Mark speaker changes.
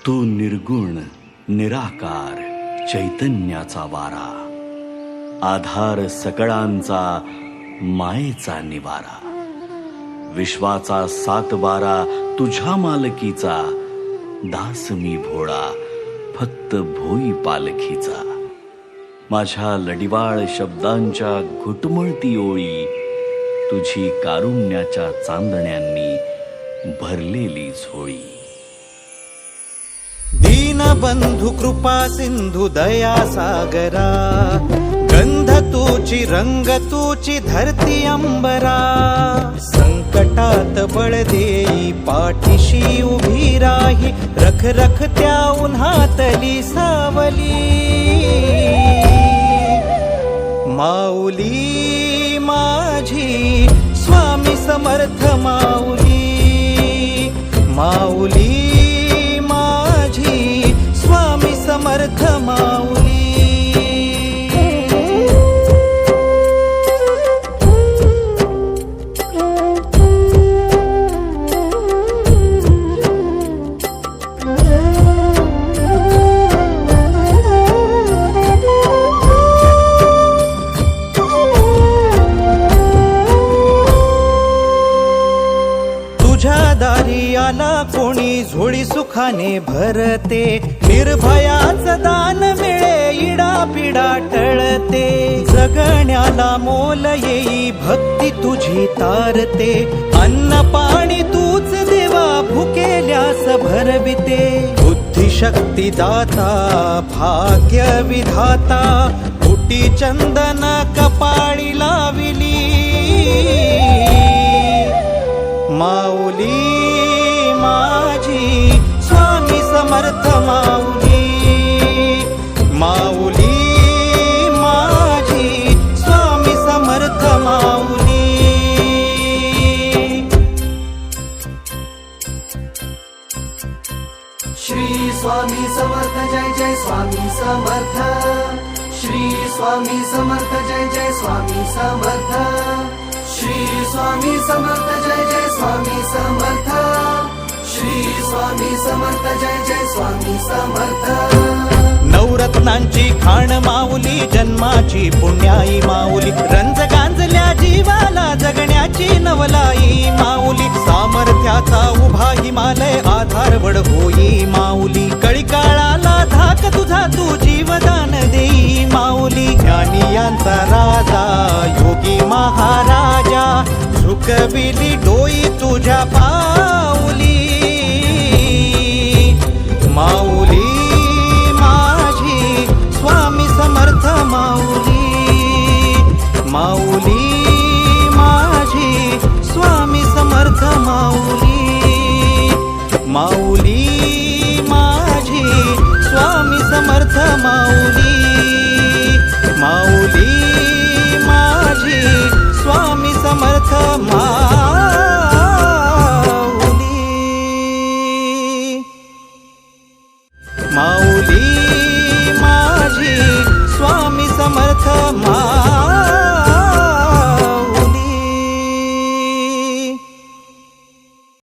Speaker 1: तू निर्गुण निराकार चैतन्याचा वारा, आधार सकळांचा मायेचा निवारा, विश्वाचा सातबारा तुझ्या मालकीचा, दास मी भोळा फक्त भोई पालखीचा. माझ्या लडिवाळ शब्दांच्या घुटमळती ओळी, तुझी कारुण्याच्या चांदण्यांनी भरलेली झोळी.
Speaker 2: दीनबंधु कृपा सिंधु दया सागरा, गंध तूची रंग तूची धरती अंबरा. संकटात बळ देई पाठीशी उभी राही, रख रख त्या उन्हातली सावली. माऊली माझी स्वामी समर्थ माऊली, माऊली माझी स्वामी समर्थ माऊली. तुझ्या दारी आला कोणी झोळी सुखाने भरते, निर्भयाचं दान मिळे इडा पिडा टळते. जगण्याला मोल येई भक्ती तुझी तारते, अन्न पाणी तूच देवा भुकेल्यास भरविते. बुद्धिशक्ती दाता भाग्य विधाता, कोटी चंदन कपाळी लाविली. माऊली माझी स्वामी समर्थ माऊली, माऊली माझी स्वामी समर्थ माऊली.
Speaker 3: श्री स्वामी समर्थ जय जय स्वामी समर्थ, श्री स्वामी समर्थ जय जय स्वामी समर्थ, श्री स्वामी समर्थ जय जय स्वामी समर्थ, श्री स्वामी समर्थ जय जय स्वामी समर्थ.
Speaker 2: नवरत्नांची खाण माऊली, जन्माची पुण्याई माऊली, रंज गांजल्या जीवाला जगण्याची नवलाई माऊली. सामर्थ्याचा उभा हिमालय आधार वड होई माऊली, कळी काळाला धाक तुझा तू जीवदान देई माऊली. ज्ञानियांचा राजा योगी महाराजा, झुकविली डोई तुझ्या पाऊली. माऊली माझी स्वामी समर्थ माऊली, माऊली माझी स्वामी समर्थ माऊली, माऊली माझी स्वामी समर्थ माऊली, माऊली माझी स्वामी समर्थ माऊली. माऊली माझी स्वामी समर्थ मा